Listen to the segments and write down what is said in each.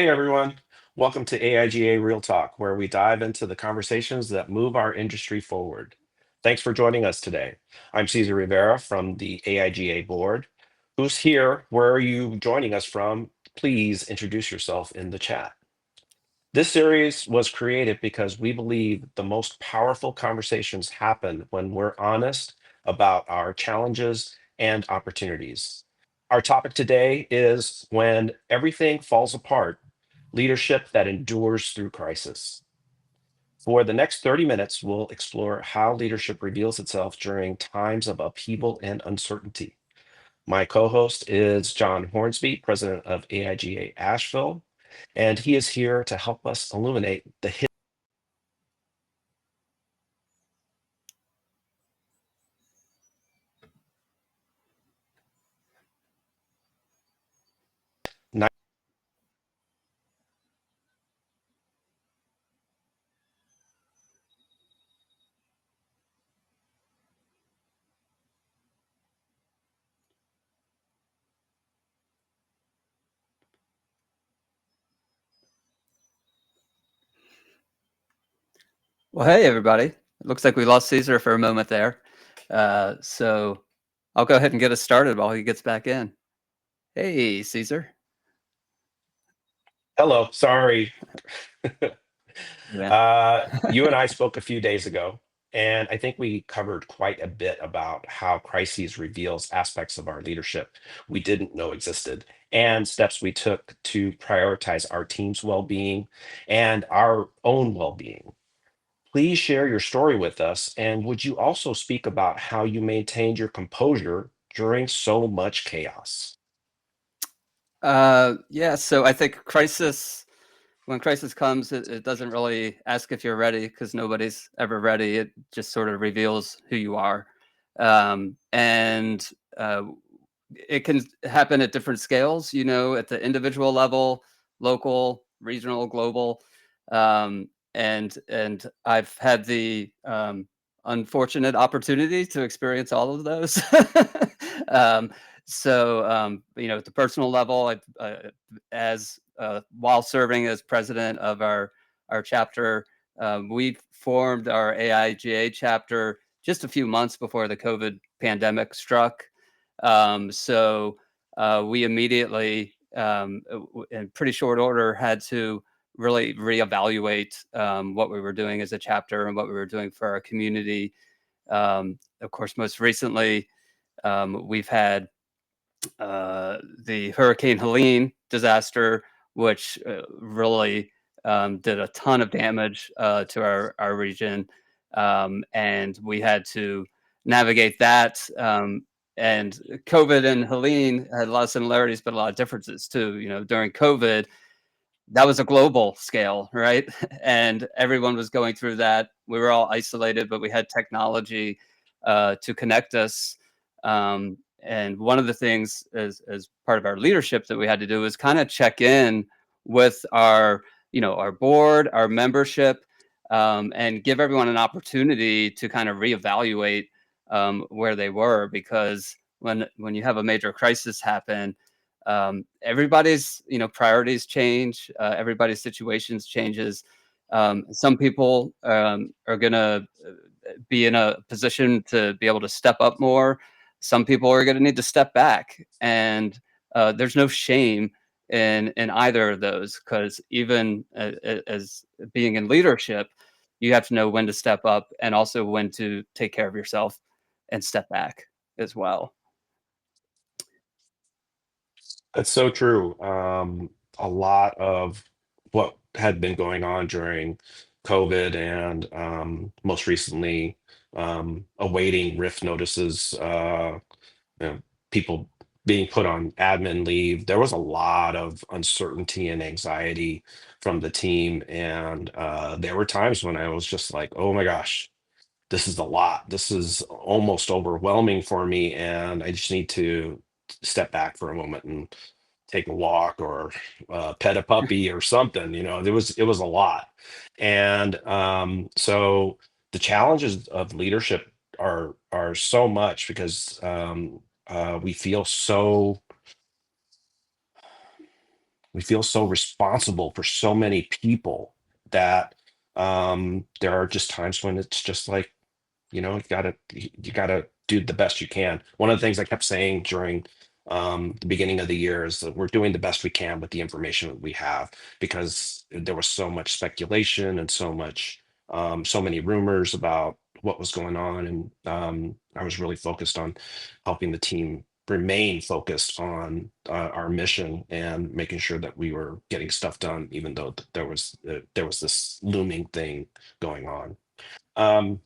Hey everyone, welcome to AIGA Real Talk, where we dive into the conversations that move our industry forward. Thanks for joining us today. I'm Cesar Rivera from the AIGA board. Who's here? Where are you joining us from? Please introduce yourself in the chat. This series was created because we believe the most powerful conversations happen when we're honest about our challenges and opportunities. Our topic today is when everything falls apart, leadership that endures through crisis. For the next 30 minutes, we'll explore how leadership reveals itself during times of upheaval and uncertainty. My co host is John Hornsby, president of AIGA Asheville, and he is here to help us illuminate the hidden. Well, hey, everybody. It looks like we lost Cesar for a moment there. So I'll go ahead and get us started while he gets back in. Hey, Cesar. Hello, sorry. Man. You and I spoke a few days ago, and I think we covered quite a bit about how crises reveals aspects of our leadership we didn't know existed, and steps we took to prioritize our team's well-being and our own well-being. Please share your story with us, and would you also speak about how you maintained your composure during so much chaos? Yeah, so I think when crisis comes, it doesn't really ask if you're ready because nobody's ever ready. It just sort of reveals who you are. And it can happen at different scales, at the individual level, local, regional, global. And I've had the unfortunate opportunity to experience all of those. um, at the personal level, as while serving as president of our chapter, we formed our AIGA chapter just a few months before the COVID pandemic struck. We immediately, in pretty short order, had to really reevaluate what we were doing as a chapter and what we were doing for our community. Of course, most recently, we've had the Hurricane Helene disaster, which really did a ton of damage to our region. And we had to navigate that. And COVID and Helene had a lot of similarities, but a lot of differences too. During COVID, that was a global scale, right? And everyone was going through that. We were all isolated, but we had technology to connect us. And one of the things as part of our leadership that we had to do was kind of check in with our board, our membership, and give everyone an opportunity to kind of reevaluate where they were, because when you have a major crisis happen, everybody's priorities change, everybody's situations changes. Some people are gonna be in a position to be able to step up more. Some people are going to need to step back, and there's no shame in either of those, because even as being in leadership, you have to know when to step up and also when to take care of yourself and step back as well. That's so true. A lot of what had been going on during COVID and most recently awaiting RIF notices, you know, people being put on admin leave. There was a lot of uncertainty and anxiety from the team. And there were times when I was just like, oh my gosh, this is a lot. This is almost overwhelming for me. And I just need to step back for a moment and take a walk or pet a puppy or something. It was a lot. And so the challenges of leadership are so much because we feel so we feel so responsible for so many people that there are just times when it's just like, you gotta do the best you can. One of the things I kept saying during the beginning of the year is that we're doing the best we can with the information that we have, because there was so much speculation and so many rumors about what was going on, and I was really focused on helping the team remain focused on our mission and making sure that we were getting stuff done, even though there was this looming thing going on. Um,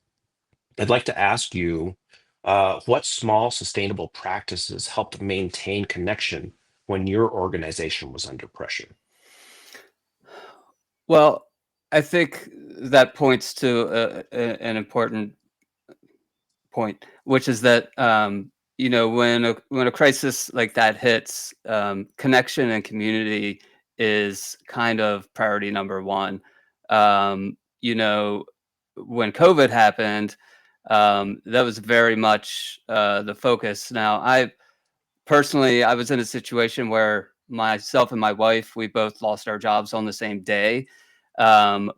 I'd like to ask you, what small sustainable practices helped maintain connection when your organization was under pressure? Well, I think that points to an important point, which is that when a crisis like that hits, connection and community is kind of priority number one. Um, you know, when COVID happened, that was very much the focus. Now, I was in a situation where myself and my wife, we both lost our jobs on the same day,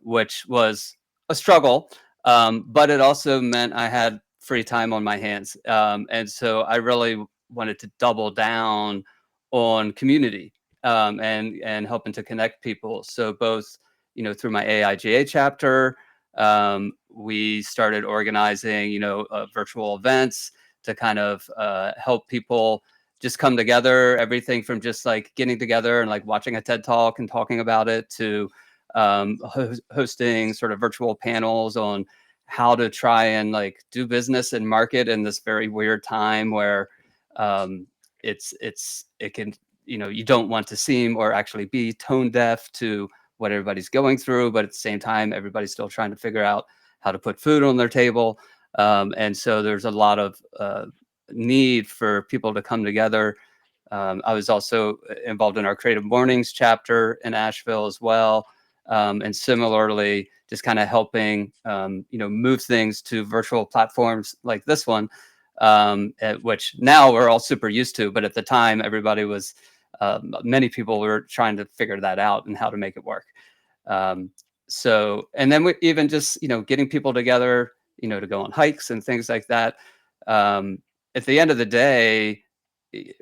which was a struggle. But it also meant I had free time on my hands. And so I really wanted to double down on community, and helping to connect people. So both, through my AIGA chapter, we started organizing, virtual events to kind of help people just come together. Everything from just like getting together and like watching a TED talk and talking about it to hosting sort of virtual panels on how to try and like do business and market in this very weird time where um, it can, you don't want to seem or actually be tone deaf to what everybody's going through, but at the same time everybody's still trying to figure out how to put food on their table. And so there's a lot of need for people to come together. I was also involved in our Creative Mornings chapter in Asheville as well. And similarly, just kind of helping, move things to virtual platforms like this one, which now we're all super used to. But at the time, many people were trying to figure that out and how to make it work. Um, and then we even just, getting people together, to go on hikes and things like that. Um, at the end of the day, y-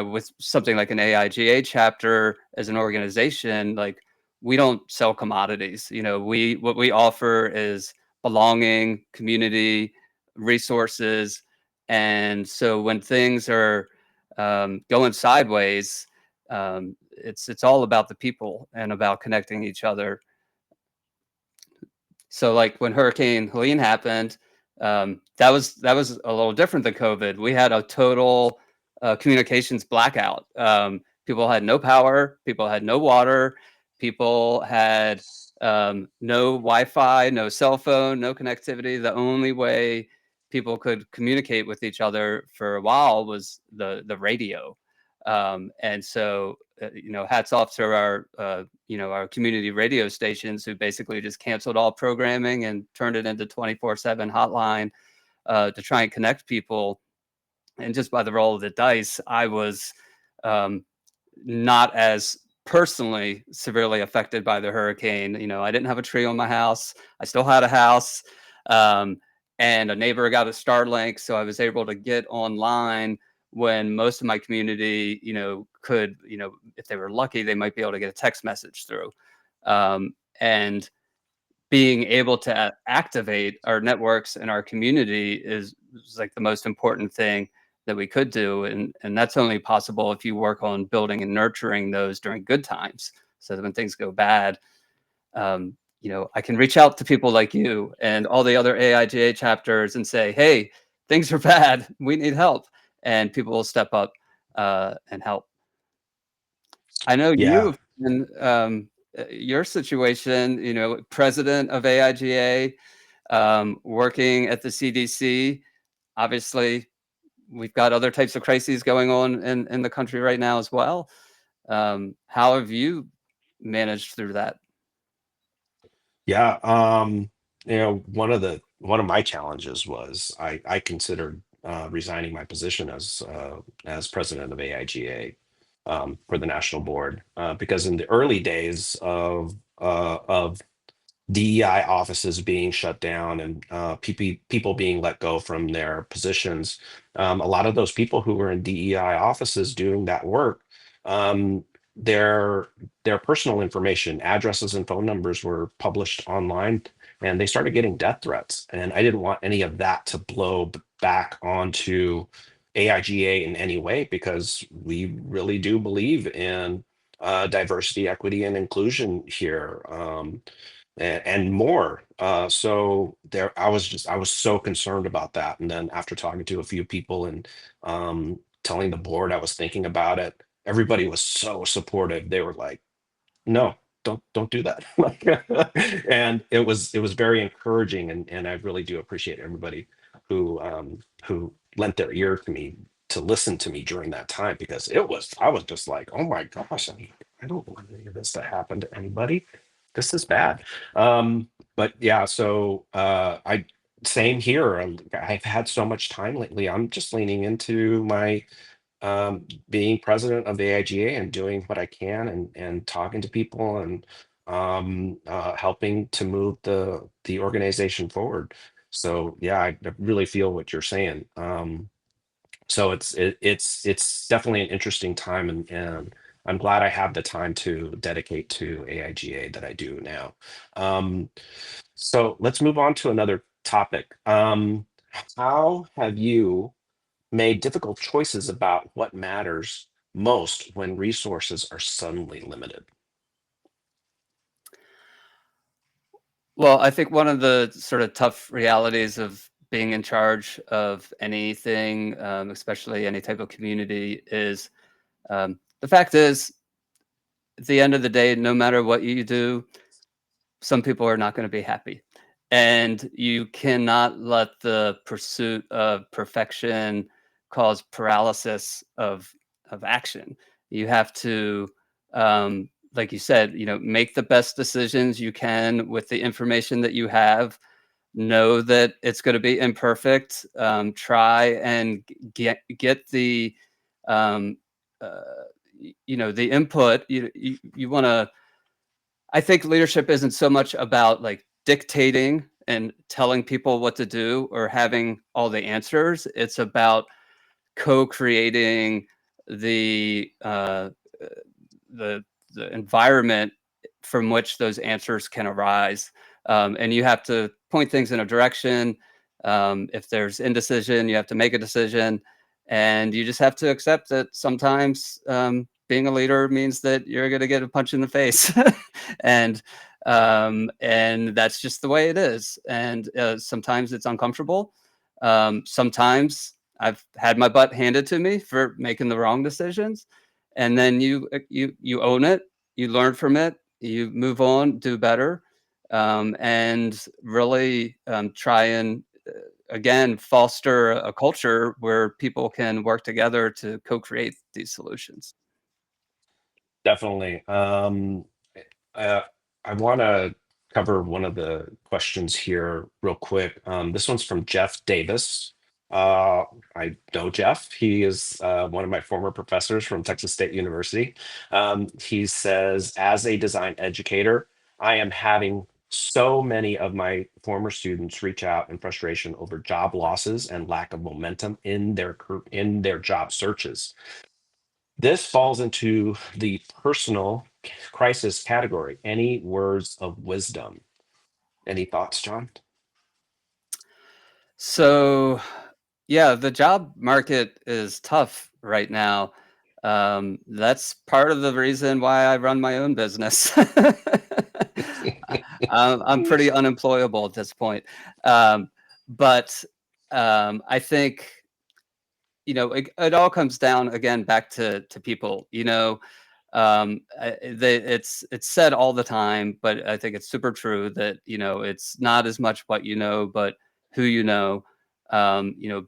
with something like an AIGA chapter as an organization, like we don't sell commodities. What we offer is belonging, community, resources. And so when things are going sideways, it's all about the people and about connecting each other. So like when Hurricane Helene happened, that was a little different than COVID. We had a total communications blackout. People had no power. People had no water. People had no Wi-Fi, no cell phone, no connectivity. The only way people could communicate with each other for a while was the radio. And so, hats off to our community radio stations who basically just canceled all programming and turned it into 24/7 hotline to try and connect people. And just by the roll of the dice, I was um, not as personally severely affected by the hurricane. I didn't have a tree on my house. I still had a house. Um, and a neighbor got a Starlink, so I was able to get online when most of my community, could, if they were lucky, they might be able to get a text message through. And being able to activate our networks and our community is like the most important thing that we could do, and that's only possible if you work on building and nurturing those during good times, so that when things go bad, I can reach out to people like you and all the other AIGA chapters and say, hey, things are bad, we need help, and people will step up and help. I know Yeah, you in your situation, president of AIGA, working at the CDC. Obviously, we've got other types of crises going on in the country right now as well. How have you managed through that? yeah. One of my challenges was I considered resigning my position as president of AIGA. for the national board, because in the early days of DEI offices being shut down and people being let go from their positions. A lot of those people who were in DEI offices doing that work, um, their their personal information, addresses and phone numbers were published online, and they started getting death threats. And I didn't want any of that to blow back onto AIGA in any way, because we really do believe in diversity, equity, and inclusion here. And more. So there, I was so concerned about that. And then after talking to a few people and telling the board I was thinking about it, everybody was so supportive. They were like, no, don't do that. Like, and it was very encouraging, and I really do appreciate everybody who lent their ear to me, to listen to me during that time, because I was just like, oh my gosh, I don't want any of this to happen to anybody. This is bad. But yeah, so I same here. I've had so much time lately. I'm just leaning into my being president of the AIGA and doing what I can, and talking to people, and helping to move the organization forward. So yeah, I really feel what you're saying. So it's definitely an interesting time, and I'm glad I have the time to dedicate to AIGA that I do now. Um, so let's move on to another topic. How have you made difficult choices about what matters most when resources are suddenly limited? Well, I think one of the sort of tough realities of being in charge of anything, especially any type of community, is the fact is, at the end of the day, no matter what you do, some people are not going to be happy. And you cannot let the pursuit of perfection cause paralysis of action. You have to, like you said, make the best decisions you can with the information that you have. Know that it's going to be imperfect. Try and get the, um, uh, the input. You want to. I think leadership isn't so much about like dictating and telling people what to do or having all the answers. It's about co-creating the uh, uh, the the environment from which those answers can arise. And you have to point things in a direction. If there's indecision, you have to make a decision, and you just have to accept that sometimes being a leader means that you're going to get a punch in the face, and that's just the way it is. And sometimes it's uncomfortable. Sometimes I've had my butt handed to me for making the wrong decisions, and then you own it, you learn from it, you move on, do better, and really try and again foster a culture where people can work together to co-create these solutions. Definitely. Uh, I want to cover one of the questions here real quick. This one's from Jeff Davis. Uh, I know Jeff. He is one of my former professors from Texas State University. He says, as a design educator, I am having so many of my former students reach out in frustration over job losses and lack of momentum in in their job searches. This falls into the personal crisis category. Any words of wisdom? Any thoughts, John? So, yeah, the job market is tough right now. That's part of the reason why I run my own business. I'm pretty unemployable at this point. But I think, it all comes down again back to people. It's said all the time, but I think it's super true that it's not as much what you know, but who you know.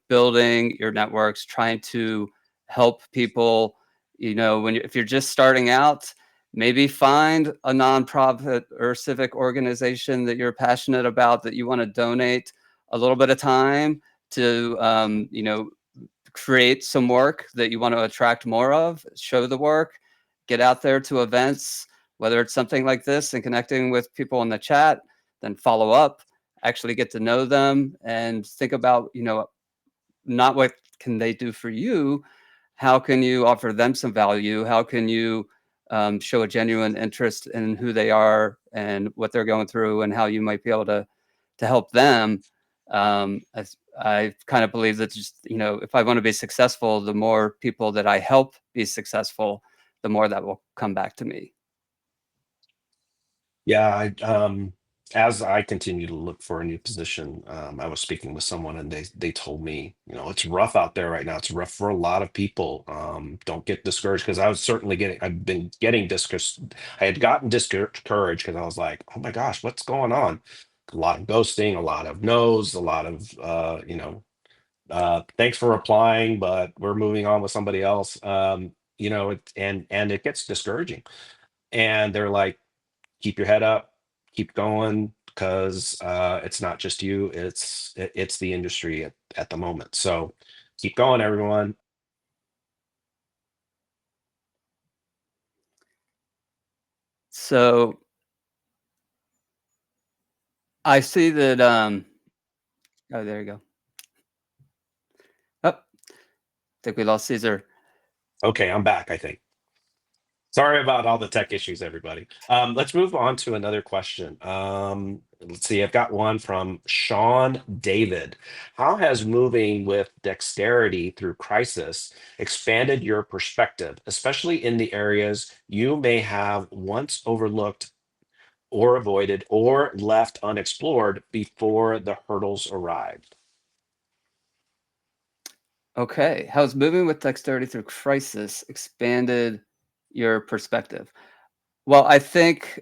Building your networks, trying to help people. If you're just starting out, maybe find a nonprofit or civic organization that you're passionate about, that you want to donate a little bit of time to, create some work that you want to attract more of, show the work, get out there to events, whether it's something like this and connecting with people in the chat, then follow up, actually get to know them and think about, not what can they do for you, how can you offer them some value? How can you show a genuine interest in who they are and what they're going through and how you might be able to help them? I kind of believe that just, if I want to be successful, the more people that I help be successful, the more that will come back to me. Yeah, as I continue to look for a new position, I was speaking with someone and they told me, it's rough out there right now. It's rough for a lot of people. Don't get discouraged, because I've been getting discouraged. I had gotten discouraged because I was like, oh my gosh, what's going on? A lot of ghosting, a lot of no's, a lot of thanks for applying, but we're moving on with somebody else. And it gets discouraging. And they're like, keep your head up, keep going, because it's not just you, it's the industry at the moment. So keep going, everyone. So I see that. Oh, there you go. Oh, think we lost Caesar. Okay, I'm back, I think. Sorry about all the tech issues, everybody. Let's move on to another question. Let's see, I've got one from Sean David. How has moving with dexterity through crisis expanded your perspective, especially in the areas you may have once overlooked or avoided or left unexplored before the hurdles arrived? Okay. How's moving with dexterity through crisis expanded your perspective? Well, I think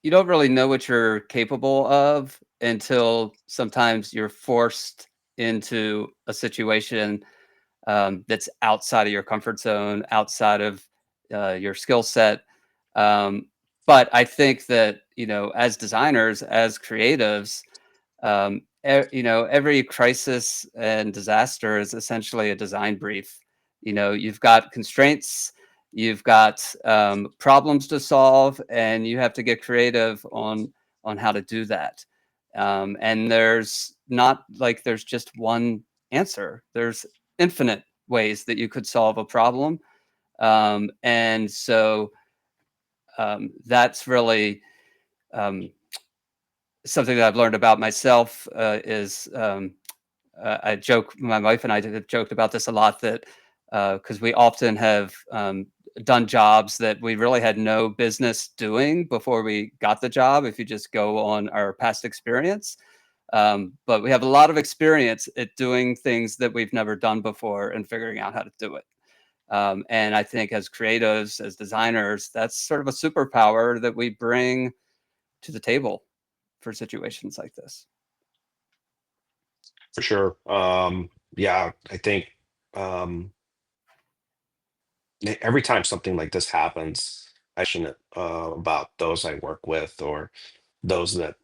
you don't really know what you're capable of until sometimes you're forced into a situation that's outside of your comfort zone, outside of your skill set. Um, but I think that, as designers, as creatives, every crisis and disaster is essentially a design brief. You've got constraints, you've got problems to solve, and you have to get creative on how to do that. And there's not like there's just one answer. There's infinite ways that you could solve a problem, and so that's really um, something that I've learned about myself is I joke, my wife and I have joked about this a lot, that because we often have done jobs that we really had no business doing before we got the job, if you just go on our past experience. But we have a lot of experience at doing things that we've never done before and figuring out how to do it. And I think as creatives, as designers, that's sort of a superpower that we bring to the table for situations like this. For sure. Yeah, I think um, every time something like this happens, passionate about those I work with, or those that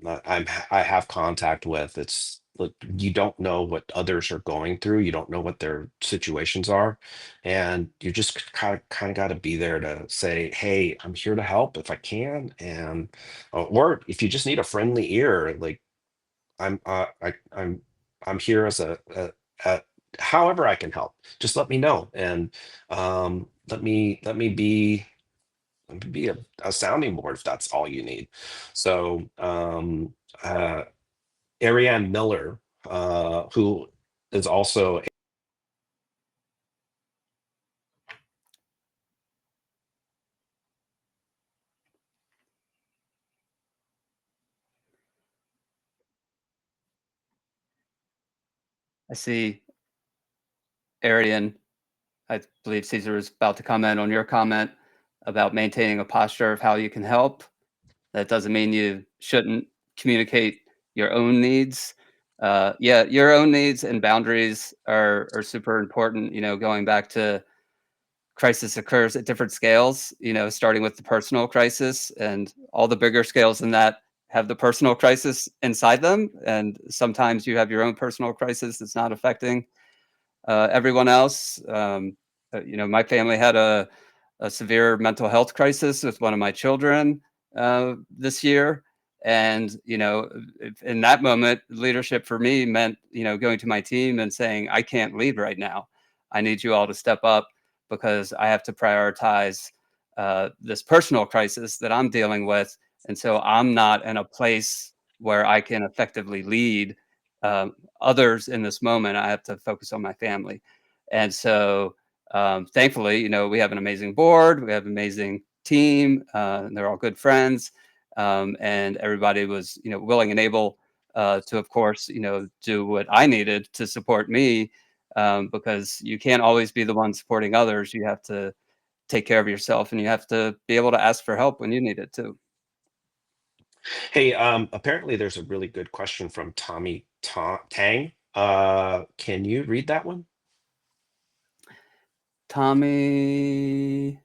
I have contact with. It's like, you don't know what others are going through. You don't know what their situations are, and you just kind of got to be there to say, "Hey, I'm here to help if I can," and or if you just need a friendly ear, like I'm here as a however I can help. Just let me know, and let me be a sounding board if that's all you need. So Ariane Miller, who is also I see Arian, I believe Caesar is about to comment on your comment about maintaining a posture of how you can help. That doesn't mean you shouldn't communicate your own needs. Yeah, your own needs and boundaries are super important. Going back to crisis occurs at different scales. Starting with the personal crisis and all the bigger scales than that have the personal crisis inside them, and sometimes you have your own personal crisis that's not affecting everyone else. My family had a severe mental health crisis with one of my children this year. And, in that moment, leadership for me meant, going to my team and saying, I can't lead right now. I need you all to step up because I have to prioritize this personal crisis that I'm dealing with. And so I'm not in a place where I can effectively lead others in this moment. I have to focus on my family. And so, thankfully, we have an amazing board, we have an amazing team, and they're all good friends. And everybody was, willing and able to, of course, do what I needed to support me, because you can't always be the one supporting others. You have to take care of yourself, and you have to be able to ask for help when you need it too. Hey, apparently there's a really good question from Tang. Can you read that one? Tommy.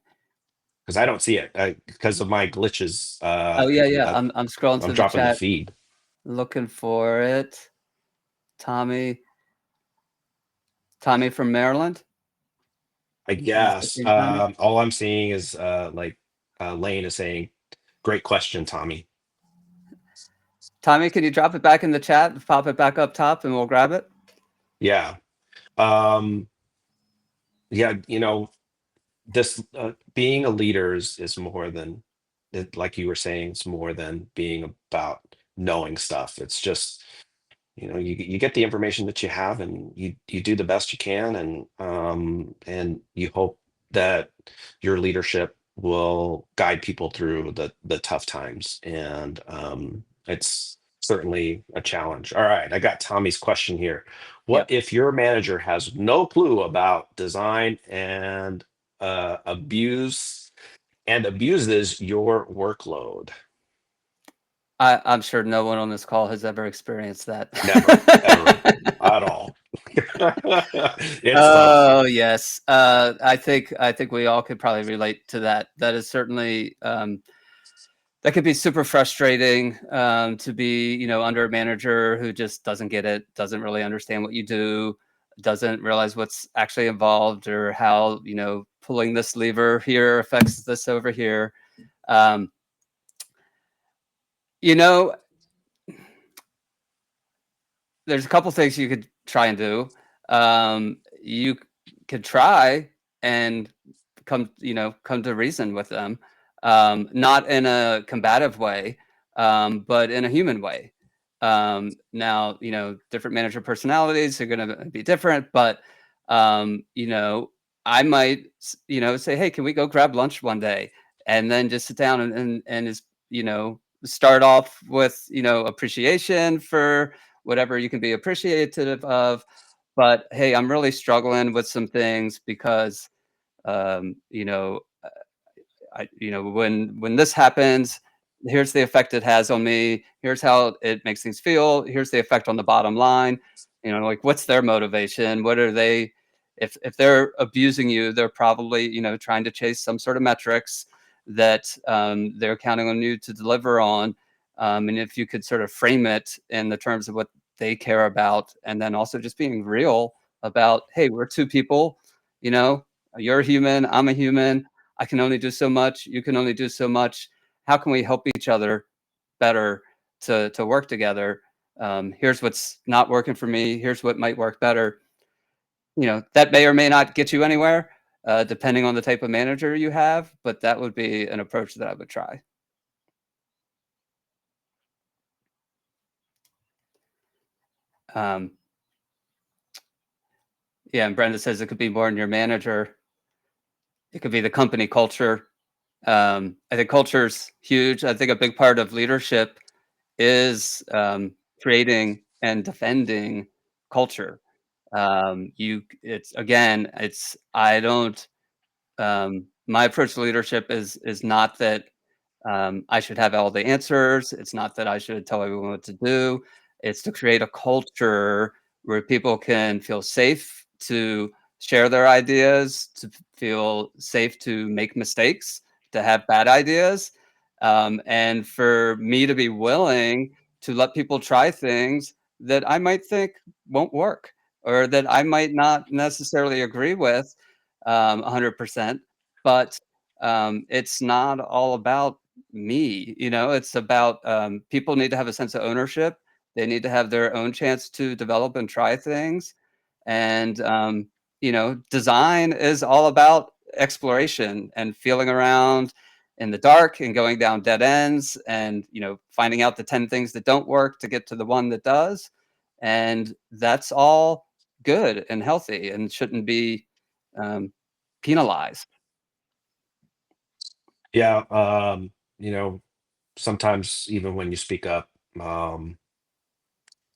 Because I don't see it because of my glitches. Oh yeah, yeah. I'm scrolling I'm through the dropping the chat, feed. looking for it. Tommy. Tommy from Maryland. I Is this the guess. same Tommy? All I'm seeing is Lane is saying, "Great question, Tommy." Tommy, can you drop it back in the chat? Pop it back up top, and we'll grab it. Yeah. Um, yeah. This being a leader is more than like you were saying. It's more than being about knowing stuff. It's just you get the information that you have and you do the best you can and you hope that your leadership will guide people through the tough times and it's certainly a challenge. All right, I got Tommy's question here. What Yep. if your manager has no clue about design and abuses your workload? I'm sure no one on this call has ever experienced that. Never, ever, at all. It's tough. Oh yes, I think we all could probably relate to that. That is certainly that could be super frustrating to be, under a manager who just doesn't get it, doesn't really understand what you do, doesn't realize what's actually involved or how, pulling this lever here affects this over here. Um, you know, there's a couple things you could try and do. You could try and come to reason with them, not in a combative way, but in a human way. Now, different manager personalities are going to be different, but I might, say, hey, can we go grab lunch one day, and then just sit down and just start off with appreciation for whatever you can be appreciative of. But hey, I'm really struggling with some things because um, you know, when this happens, here's the effect it has on me. Here's how it makes things feel. Here's the effect on the bottom line. Like what's their motivation? What are they? If they're abusing you, they're probably trying to chase some sort of metrics that they're counting on you to deliver on. And if you could sort of frame it in the terms of what they care about, and then also just being real about, hey, we're two people. You know, you're a human. I'm a human. I can only do so much. You can only do so much. How can we help each other better to work together? Here's what's not working for me. Here's what might work better. That may or may not get you anywhere, depending on the type of manager you have. But that would be an approach that I would try. Um, yeah, and Brenda says it could be more than your manager. It could be the company culture. I think culture's huge. I think a big part of leadership is creating and defending culture. It's again, it's I don't. My approach to leadership is not that I should have all the answers. It's not that I should tell everyone what to do. It's to create a culture where people can feel safe to share their ideas, to feel safe to make mistakes, to have bad ideas, And for me to be willing to let people try things that I might think won't work or that I might not necessarily agree with 100%. But it's not all about me. It's about people need to have a sense of ownership. They need to have their own chance to develop and try things. And, design is all about exploration and feeling around in the dark and going down dead ends and finding out the 10 things that don't work to get to the one that does, and that's all good and healthy and shouldn't be um, penalized. Yeah, you know, sometimes even when you speak up, um,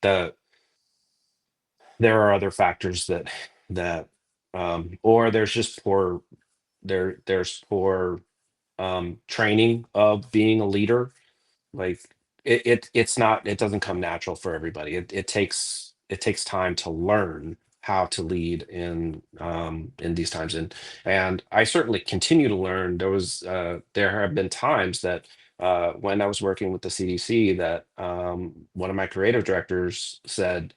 the there are other factors that or there's just there's poor training of being a leader. Like it doesn't come natural for everybody. It takes time to learn how to lead in these times, and I certainly continue to learn. There have been times that when I was working with the CDC that one of my creative directors said,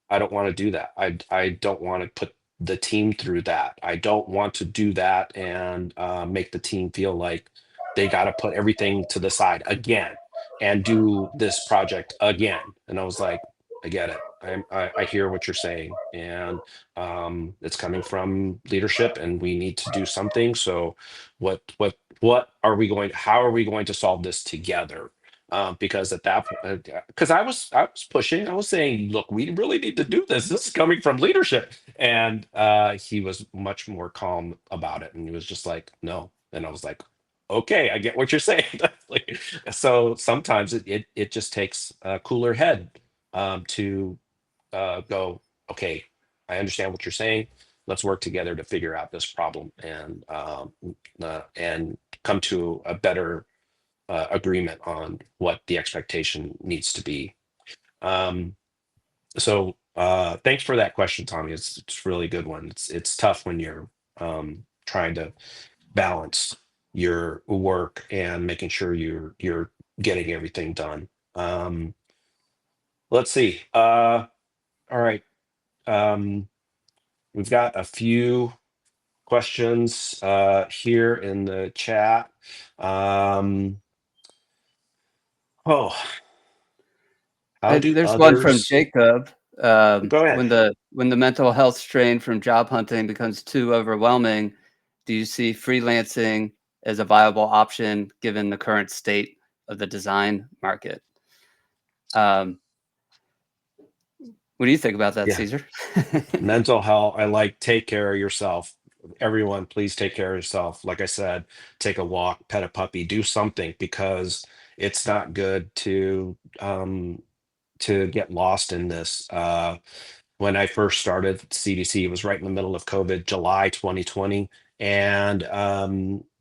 I don't want to do that. I don't want to put the team through that. I don't want to do that and make the team feel like they got to put everything to the side again and do this project again. And I was like, I get it. I hear what you're saying, and it's coming from leadership, and we need to do something. So, what are we going? How are we going to solve this together? Because at that point, because I was pushing, I was saying, look, we really need to do this. This is coming from leadership, and he was much more calm about it, and he was just like, no, and I was like, okay, I get what you're saying. Like, so sometimes it just takes a cooler head to go, okay, I understand what you're saying. Let's work together to figure out this problem and come to a better agreement on what the expectation needs to be. Um, so thanks for that question, Tommy. It's a really good one. It's tough when you're trying to balance your work and making sure you're getting everything done. Um, let's see. All right. Um, we've got a few questions here in the chat. Um, oh, how do There's one from others Jacob. go ahead? When the mental health strain from job hunting becomes too overwhelming, do you see freelancing as a viable option given the current state of the design market? Um, what do you think about that, Yeah. Caesar? Mental health, I like take care of yourself. Everyone, please take care of yourself. Like I said, take a walk, pet a puppy, do something, because it's not good to get lost in this. When I first started CDC, it was right in the middle of COVID, July 2020, and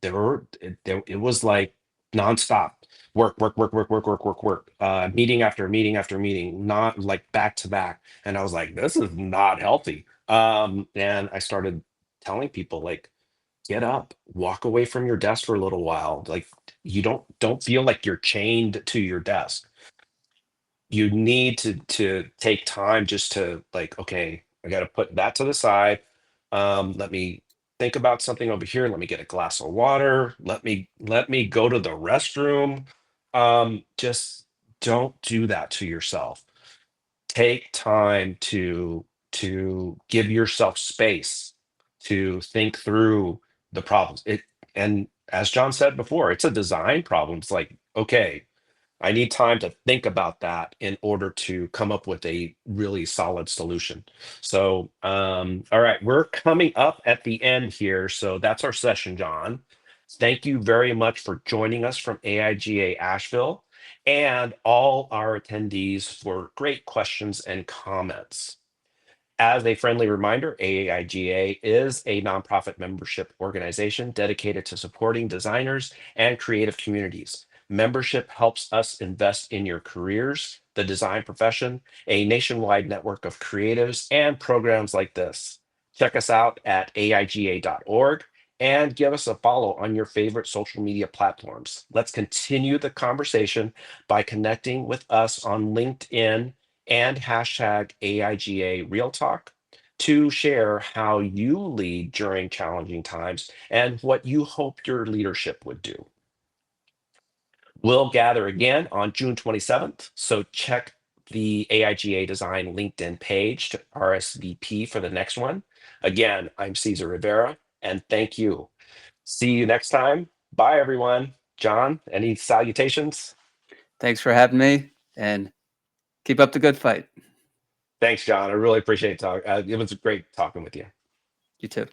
it was like nonstop work, work, work, work, work, work, work, work, meeting after meeting after meeting, not like back to back. And I was like, this is not healthy. And I started telling people, like, get up, walk away from your desk for a little while. Like, you don't feel like you're chained to your desk. You need to take time just to, like, okay, I got to put that to the side. Let me think about something over here. Let me get a glass of water. Let me go to the restroom. Just don't do that to yourself. Take time to give yourself space to think through the problems. And as John said before, it's a design problem. It's like, okay, I need time to think about that in order to come up with a really solid solution. So, all right, we're coming up at the end here. So that's our session, John. Thank you very much for joining us from AIGA Asheville and all our attendees for great questions and comments. As a friendly reminder, AIGA is a nonprofit membership organization dedicated to supporting designers and creative communities. Membership helps us invest in your careers, the design profession, a nationwide network of creatives, and programs like this. Check us out at aiga.org, and give us a follow on your favorite social media platforms. Let's continue the conversation by connecting with us on LinkedIn and hashtag AIGA Real Talk to share how you lead during challenging times and what you hope your leadership would do. We'll gather again on June 27th, so check the AIGA Design LinkedIn page to RSVP for the next one. Again, I'm Cesar Rivera, and thank you. See you next time. Bye, everyone. John, any salutations? Thanks for having me, and keep up the good fight. Thanks, John. I really appreciate talking. It was great talking with you. You too.